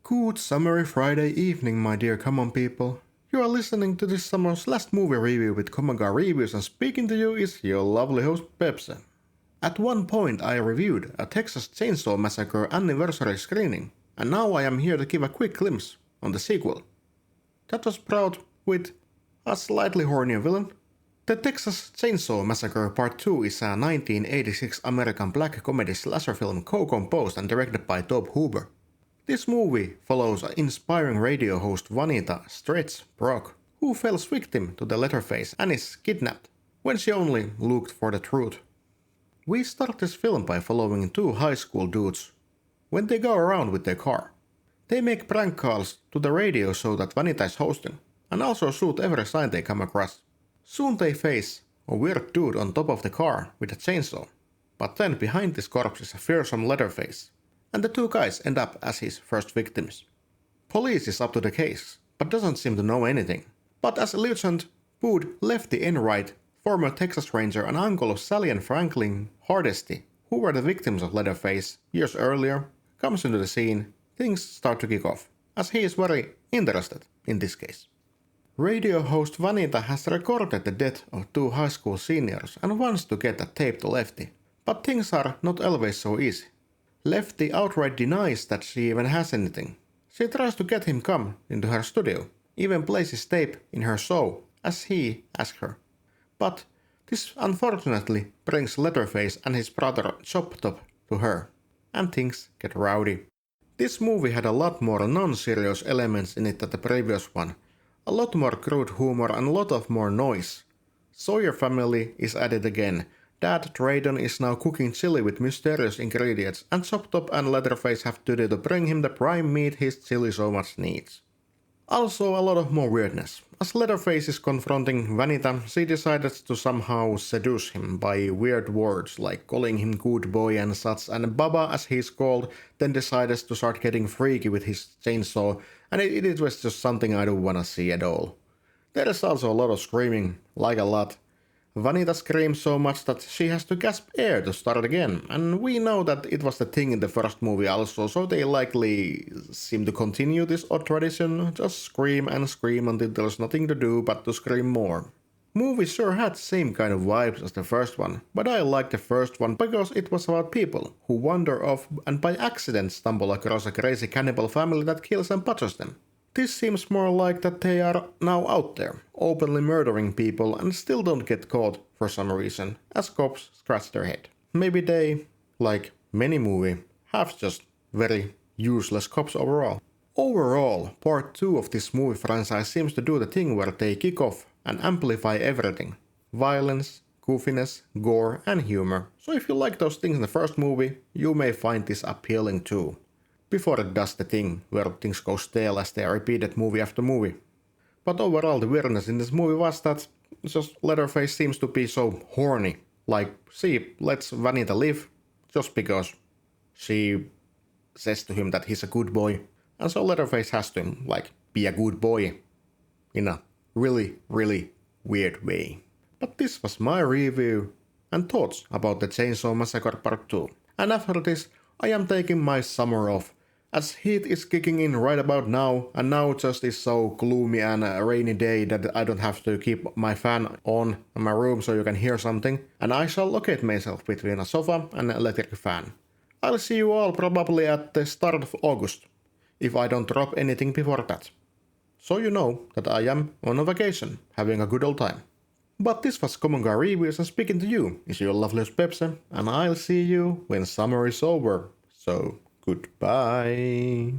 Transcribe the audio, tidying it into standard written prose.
Good summery Friday evening, my dear common people. You are listening to this summer's last movie review with Common Guy Reviews, and speaking to you is your lovely host Pepsi. At one point I reviewed a Texas Chainsaw Massacre anniversary screening, and now I am here to give a quick glimpse on the sequel. That was brought with a slightly horny villain. The Texas Chainsaw Massacre Part 2 is a 1986 American black comedy slasher film co-composed and directed by Tobe Hooper. This movie follows inspiring radio host Vanita Stretch Brock, who falls victim to the Leatherface and is kidnapped when she only looked for the truth. We start this film by following two high school dudes when they go around with their car. They make prank calls to the radio show that Vanita is hosting, and also shoot every sign they come across. Soon they face a weird dude on top of the car with a chainsaw, but then behind this corpse is a fearsome Leatherface, and the two guys end up as his first victims. Police is up to the case, but doesn't seem to know anything. But as Lieutenant Bud Lefty Enright, former Texas Ranger and uncle of Sally and Franklin Hardesty, who were the victims of Leatherface years earlier, comes into the scene, things start to kick off, as he is very interested in this case. Radio host Vanita has recorded the death of two high school seniors and wants to get that tape to Lefty, but things are not always so easy. Lefty outright denies that she even has anything. She tries to get him come into her studio, even places tape in her show as he asks her. But this unfortunately brings Leatherface and his brother Chop Top to her, and things get rowdy. This movie had a lot more non-serious elements in it than the previous one, a lot more crude humor and a lot of more noise. Sawyer family is added again. Dad Drayton is now cooking chili with mysterious ingredients, and Chop Top and Leatherface have to do to bring him the prime meat his chili so much needs. Also a lot of more weirdness. As Leatherface is confronting Vanita, she decides to somehow seduce him by weird words like calling him good boy and such, and Baba, as he's called, then decides to start getting freaky with his chainsaw, and it was just something I don't wanna see at all. There is also a lot of screaming, like a lot. Vanita screams so much that she has to gasp air to start again, and we know that it was the thing in the first movie also, so they likely seem to continue this odd tradition, just scream and scream until there's nothing to do but to scream more. Movie sure had same kind of vibes as the first one, but I liked the first one because it was about people who wander off and by accident stumble across a crazy cannibal family that kills and butchers them. This seems more like that they are now out there, openly murdering people and still don't get caught for some reason, as cops scratch their head. Maybe they, like many movies, have just very useless cops overall. Overall, part 2 of this movie franchise seems to do the thing where they kick off and amplify everything. Violence, goofiness, gore and humor. So if you like those things in the first movie, you may find this appealing too. Before it does the thing where things go stale as they are repeated movie after movie. But overall the weirdness in this movie was that just Leatherface seems to be so horny. Like, she lets Vanita live just because she says to him that he's a good boy. And so Leatherface has to, like, be a good boy in a really, really weird way. But this was my review and thoughts about the Chainsaw Massacre Part 2. And after this, I am taking my summer off, as heat is kicking in right about now, and now just is so gloomy and a rainy day that I don't have to keep my fan on in my room so you can hear something, and I shall locate myself between a sofa and an electric fan. I'll see you all probably at the start of August, if I don't drop anything before that. So you know that I am on a vacation, having a good old time. But this was Common Guy Reviews, and speaking to you is your loveliest Pepsi, and I'll see you when summer is over. So, goodbye.